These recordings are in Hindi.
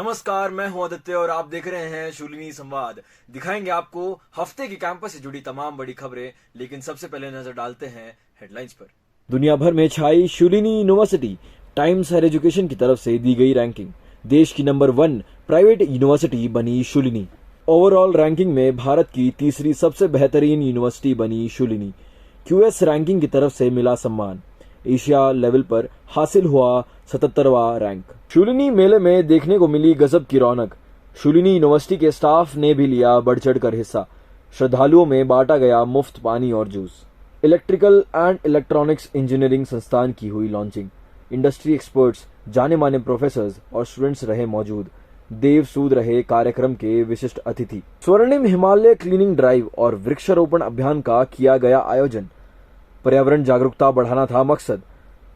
नमस्कार, मैं हूं आदित्य और आप देख रहे हैं शूलिनी संवाद। दिखाएंगे आपको हफ्ते की कैंपस से जुड़ी तमाम बड़ी खबरें, लेकिन सबसे पहले नजर डालते हैं हेडलाइंस पर। दुनिया भर में छाई Shoolini University, Times Higher Education की तरफ से दी गई रैंकिंग। देश की नंबर 1 प्राइवेट यूनिवर्सिटी बनी शूलिनी। ओवरऑल रैंकिंग में भारत की तीसरी सबसे बेहतरीन यूनिवर्सिटी बनी शूलिनी। क्यूएस रैंकिंग की तरफ से मिला सम्मान। एशिया लेवल पर हासिल हुआ 77वां रैंक। शूलिनी मेले में देखने को मिली गजब की रौनक। शूलिनी यूनिवर्सिटी के स्टाफ ने भी लिया बढ़ चढ़कर हिस्सा। श्रद्धालुओं में बांटा गया मुफ्त पानी और juice. Electrical and electronics engineering संस्थान की हुई लॉन्चिंग। इंडस्ट्री एक्सपर्ट्स, जाने माने प्रोफेसर्स और स्टूडेंट्स रहे मौजूद। देव सूद रहे कार्यक्रम के विशिष्ट अतिथि। स्वर्णिम हिमालय क्लीनिंग ड्राइव और वृक्षारोपण अभियान का किया गया आयोजन। पर्यावरण जागरूकता बढ़ाना था मकसद।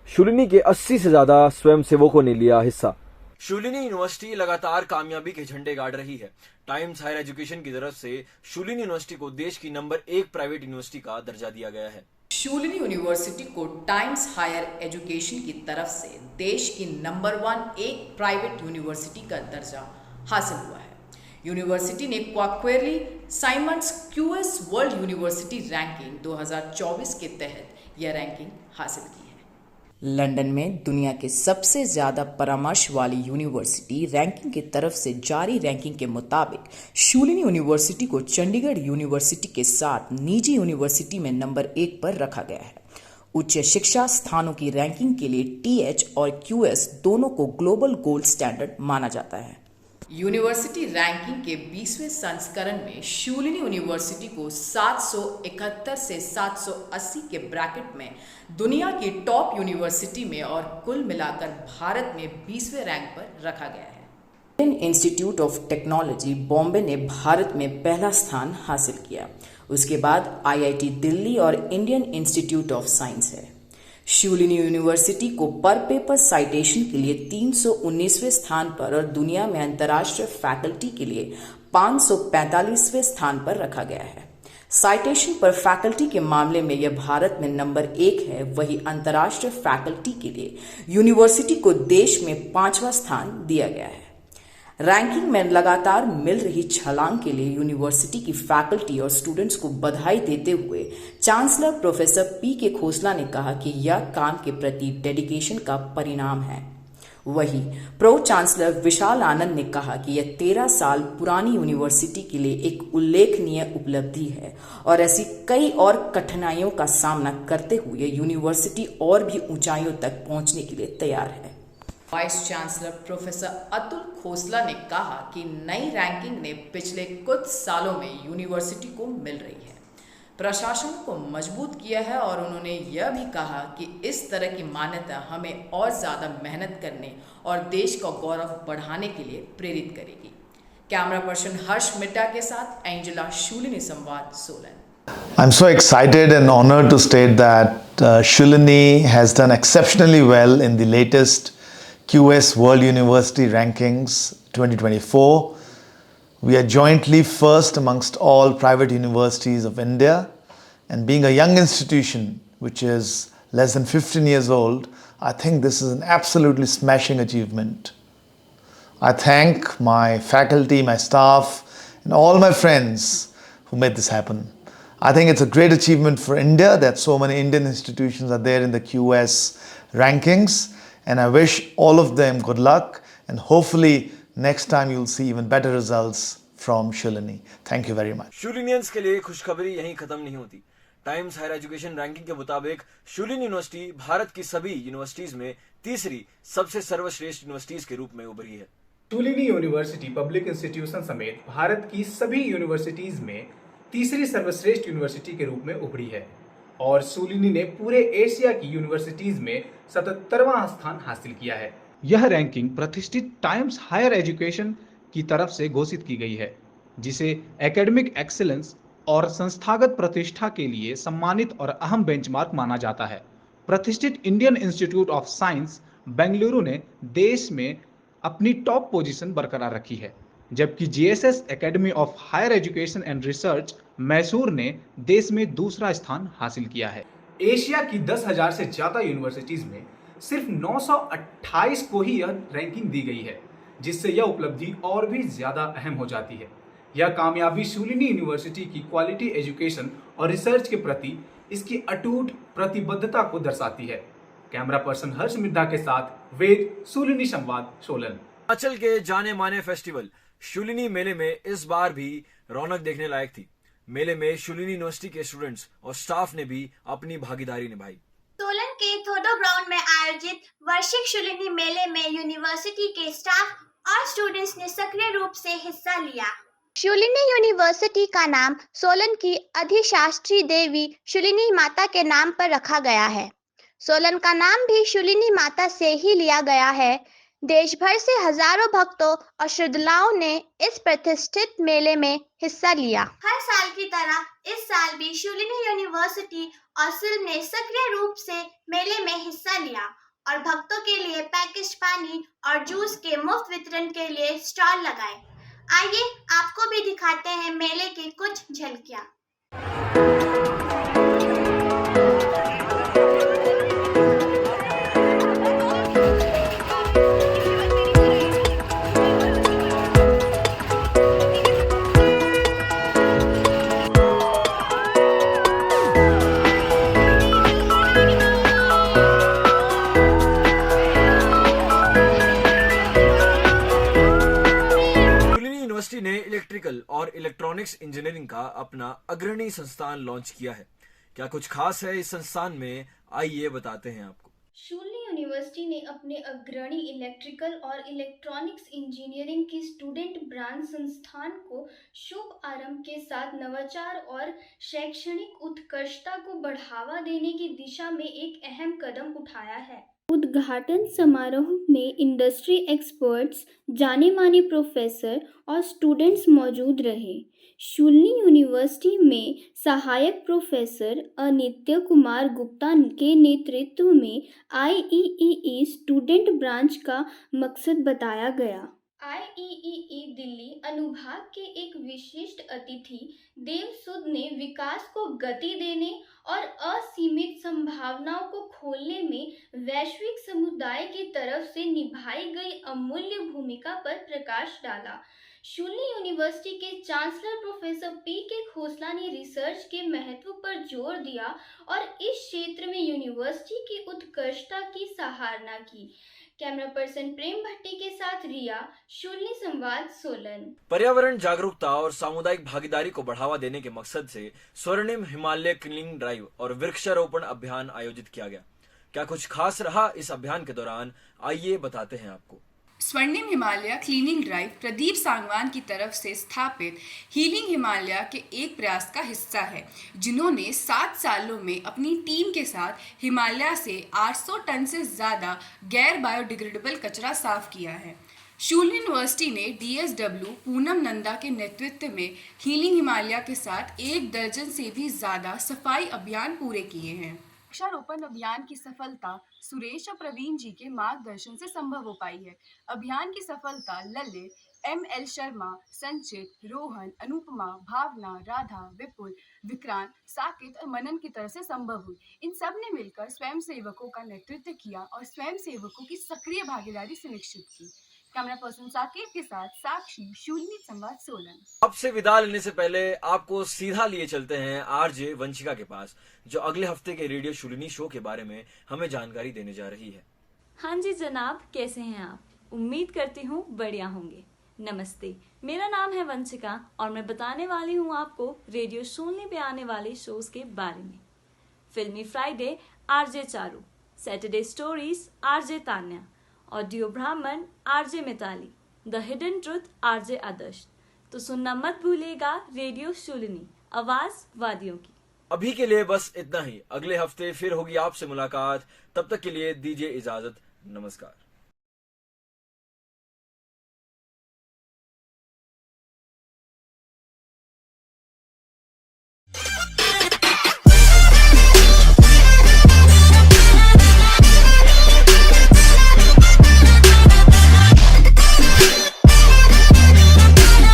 शूलिनी के 80 से ज्यादा स्वयंसेवकों ने लिया हिस्सा। शूलिनी यूनिवर्सिटी लगातार कामयाबी के झंडे गाड़ रही है। टाइम्स हायर एजुकेशन की तरफ से शूलिनी यूनिवर्सिटी को देश की नंबर 1 प्राइवेट यूनिवर्सिटी का दर्जा दिया गया है। शूलिनी यूनिवर्सिटी को टाइम्स हायर एजुकेशन की तरफ से देश की नंबर 1 एक प्राइवेट यूनिवर्सिटी का दर्जा हासिल हुआ है। यूनिवर्सिटी ने Quacquarelli Symonds QS world university ranking 2024 के तहत यह रैंकिंग हासिल की है। लंदन में दुनिया के सबसे ज़्यादा परामर्श वाली यूनिवर्सिटी रैंकिंग की तरफ से जारी रैंकिंग के मुताबिक शूलिनी यूनिवर्सिटी को चंडीगढ़ यूनिवर्सिटी के साथ निजी यूनिवर्सिटी में नंबर 1 पर रखा गया है। उच्च शिक्षा स्थानों की रैंकिंग के लिए टीएच और क्यूएस दोनों को ग्लोबल गोल्ड स्टैंडर्ड माना जाता है। यूनिवर्सिटी रैंकिंग के 20वें संस्करण में शूलिनी यूनिवर्सिटी को 771 से 780 के ब्रैकेट में दुनिया की टॉप यूनिवर्सिटी में और कुल मिलाकर भारत में 20वें रैंक पर रखा गया है। Indian institute of technology Bombay ने भारत में पहला स्थान हासिल किया। उसके बाद आईआईटी दिल्ली और इंडियन इंस्टीट्यूट ऑफ साइंस है। शूलिनी यूनिवर्सिटी को पर पेपर साइटेशन के लिए 319वें स्थान पर और दुनिया में अंतर्राष्ट्रीय फैकल्टी के लिए 545वें स्थान पर रखा गया है। साइटेशन पर फैकल्टी के मामले में यह भारत में नंबर 1 है। वही अंतर्राष्ट्रीय फैकल्टी के लिए यूनिवर्सिटी को देश में 5वां स्थान दिया गया है। रैंकिंग में लगातार मिल रही छलांग के लिए यूनिवर्सिटी की फैकल्टी और स्टूडेंट्स को बधाई देते हुए चांसलर प्रोफेसर पी.के. खोसला ने कहा कि यह काम के प्रति डेडिकेशन का परिणाम है। वहीं प्रो चांसलर विशाल आनंद ने कहा कि यह 13 साल पुरानी यूनिवर्सिटी के लिए एक उल्लेखनीय उपलब्धि है और ऐसी कई और कठिनाइयों का सामना करते हुए यूनिवर्सिटी और भी ऊंचाइयों तक पहुंचने के लिए तैयार है। Vice chancellor professor Atul Khosla ने कहा कि नई रैंकिंग ने पिछले कुछ सालों में यूनिवर्सिटी को मिल रही है, प्रशासन को मजबूत किया है और उन्होंने यह भी कहा कि इस तरह की मान्यता हमें और ज़्यादा मेहनत करने और देश का गौरव बढ़ाने के लिए प्रेरित करेगी। कैमरा पर्सन हर्ष मिट्टा के साथ एंजेला, शूलिनी संवाद, Solan. I'm so excited and honored to state that Shulini has done exceptionally well in the latest QS World University Rankings 2024. We are jointly first amongst all private universities of India, and being a young institution which is less than 15 years old, I think this is an absolutely smashing achievement. I thank my faculty, my staff, and all my friends who made this happen. I think it's a great achievement for India that so many Indian institutions are there in the QS rankings. And I wish all of them good luck, and hopefully next time you'll see even better results from Shulini. Thank you very much. शूलिनियंस के लिए खुशखबरी यहीं खत्म नहीं होती। टाइम्स हायर एजुकेशन रैंकिंग के मुताबिक शूलिनी यूनिवर्सिटी भारत की सभी यूनिवर्सिटीज में तीसरी सबसे सर्वश्रेष्ठ यूनिवर्सिटीज के रूप में उभरी है। शूलिनी यूनिवर्सिटी पब्लिक इंस्टीट्यूशन समेत भारत की सभी यूनिवर्सिटीज में तीसरी सर्वश्रेष्ठ यूनिवर्सिटी के रूप में उभरी है और शूलिनी ने पूरे एशिया की यूनिवर्सिटीज में 77वां स्थान हासिल किया है। यह रैंकिंग प्रतिष्ठित टाइम्स हायर एजुकेशन की तरफ से घोषित की गई है, जिसे एकेडमिक एक्सीलेंस और संस्थागत प्रतिष्ठा के लिए सम्मानित और अहम बेंचमार्क माना जाता है। प्रतिष्ठित Indian institute of science Bengaluru ने देश में अपनी टॉप पोजीशन बरकरार रखी है, जबकि GSS Academy of Higher Education and Research Mysore ने देश में दूसरा स्थान हासिल किया है। एशिया की 10,000 से ज्यादा यूनिवर्सिटीज में सिर्फ 928 को ही यह रैंकिंग दी गई है, जिससे यह उपलब्धि और भी ज्यादा अहम हो जाती है। यह कामयाबी शूलिनी यूनिवर्सिटी की क्वालिटी एजुकेशन और रिसर्च के प्रति इसकी अटूट प्रतिबद्धता को दर्शाती है। कैमरा पर्सन हर्ष मिद्धा के साथ वेद, शूलिनी संवाद, सोलन। हिमाचल के जाने माने फेस्टिवल शूलिनी मेले में इस बार भी रौनक देखने लायक थी। मेले में शूलिनी यूनिवर्सिटी के स्टूडेंट्स और स्टाफ ने भी अपनी भागीदारी निभाई। सोलन के थोडो ग्राउंड में आयोजित वार्षिक शूलिनी मेले में यूनिवर्सिटी के स्टाफ और स्टूडेंट्स ने सक्रिय रूप से हिस्सा लिया। शूलिनी यूनिवर्सिटी का नाम सोलन की अधिशास्त्री देवी शूलिनी माता के नाम पर रखा गया है। सोलन का नाम भी शूलिनी माता से ही लिया गया है। देश भर से हजारों भक्तों और श्रद्धालुओं ने इस प्रतिष्ठित मेले में हिस्सा लिया। हर साल की तरह इस साल भी शूलिनी यूनिवर्सिटी और सिल्म ने सक्रिय रूप से मेले में हिस्सा लिया और भक्तों के लिए पैकेज पानी और जूस के मुफ्त वितरण के लिए स्टॉल लगाए। आइए आपको भी दिखाते हैं मेले की कुछ झलकियां। यूनिवर्सिटी ने इलेक्ट्रिकल और इलेक्ट्रॉनिक्स इंजीनियरिंग का अपना अग्रणी संस्थान लॉन्च किया है। क्या कुछ खास है इस संस्थान में, आइए बताते हैं आपको। शूलिनी यूनिवर्सिटी ने अपने अग्रणी इलेक्ट्रिकल और इलेक्ट्रॉनिक्स इंजीनियरिंग की स्टूडेंट ब्रांच संस्थान को शुभ आरंभ के साथ नवाचार और शैक्षणिक उत्कृष्टता को बढ़ावा देने की दिशा में एक अहम कदम उठाया है। उद्घाटन समारोह में इंडस्ट्री एक्सपर्ट्स, जाने माने प्रोफेसर और स्टूडेंट्स मौजूद रहे। शूलिनी यूनिवर्सिटी में सहायक प्रोफेसर अनित्य कुमार गुप्ता के नेतृत्व में IEEE स्टूडेंट ब्रांच का मकसद बताया गया। IEEE दिल्ली अनुभाग के एक विशिष्ट अतिथि देवसुद ने विकास को गति देने और असीमित संभावनाओं को खोलने में वैश्विक समुदाय की तरफ से निभाई गई अमूल्य भूमिका पर प्रकाश डाला। शूलिनी यूनिवर्सिटी के चांसलर प्रोफेसर PK खोसला ने रिसर्च के महत्व पर जोर दिया और इस क्षेत्र में यूनिवर्सिटी की उत्कृष्टता की सराहना की। कैमरा पर्सन प्रेम भट्टी के साथ रिया, शूलिनी संवाद, सोलन। पर्यावरण जागरूकता और सामुदायिक भागीदारी को बढ़ावा देने के मकसद से स्वर्णिम हिमालय क्लीनिंग ड्राइव और वृक्षारोपण अभियान आयोजित किया गया। क्या कुछ खास रहा इस अभियान के दौरान, आइए बताते हैं आपको। स्वर्णिम हिमालय क्लीनिंग ड्राइव प्रदीप सांगवान की तरफ से स्थापित हीलिंग हिमालय के एक प्रयास का हिस्सा है, जिन्होंने 7 सालों में अपनी टीम के साथ हिमालय से 800 टन से ज़्यादा गैर बायोडिग्रेडेबल कचरा साफ किया है। शूलिनी यूनिवर्सिटी ने DSW पूनम नंदा के नेतृत्व में हीलिंग हिमालय के साथ 1 दर्जन से भी ज़्यादा सफाई अभियान पूरे किए हैं। वृक्षारोपण अभियान की सफलता सुरेश और प्रवीण जी के मार्गदर्शन से संभव हो पाई है। अभियान की सफलता ललित, ML शर्मा, संचित, रोहन, अनुपमा, भावना, राधा, विपुल, विक्रांत, साकेत और मनन की तरफ से संभव हुई। इन सब ने मिलकर स्वयं सेवकों का नेतृत्व किया और स्वयं सेवकों की सक्रिय भागीदारी सुनिश्चित की। कैमरा पर्सन साकेत के साथ साक्षी, शूलिनी संवाद, सोलन। आपसे विदा लेने से पहले आपको सीधा लिए चलते हैं RJ वंशिका के पास, जो अगले हफ्ते के रेडियो शूलिनी शो के बारे में हमें जानकारी देने जा रही है। हाँ जी जनाब, कैसे हैं आप? उम्मीद करती हूँ बढ़िया होंगे। नमस्ते, मेरा नाम है वंशिका और मैं बताने वाली हूँ आपको रेडियो शूलिनी पे आने वाले शोज के बारे में। फिल्मी Friday RJ Charu, Saturday stories RJ Tanya, audio ब्राह्मण RJ Mitali, the hidden truth RJ Adarsh. तो सुनना मत भूलिएगा रेडियो शूलिनी, आवाज वादियों की। अभी के लिए बस इतना ही। अगले हफ्ते फिर होगी आपसे मुलाकात। तब तक के लिए दीजिए इजाजत। नमस्कार।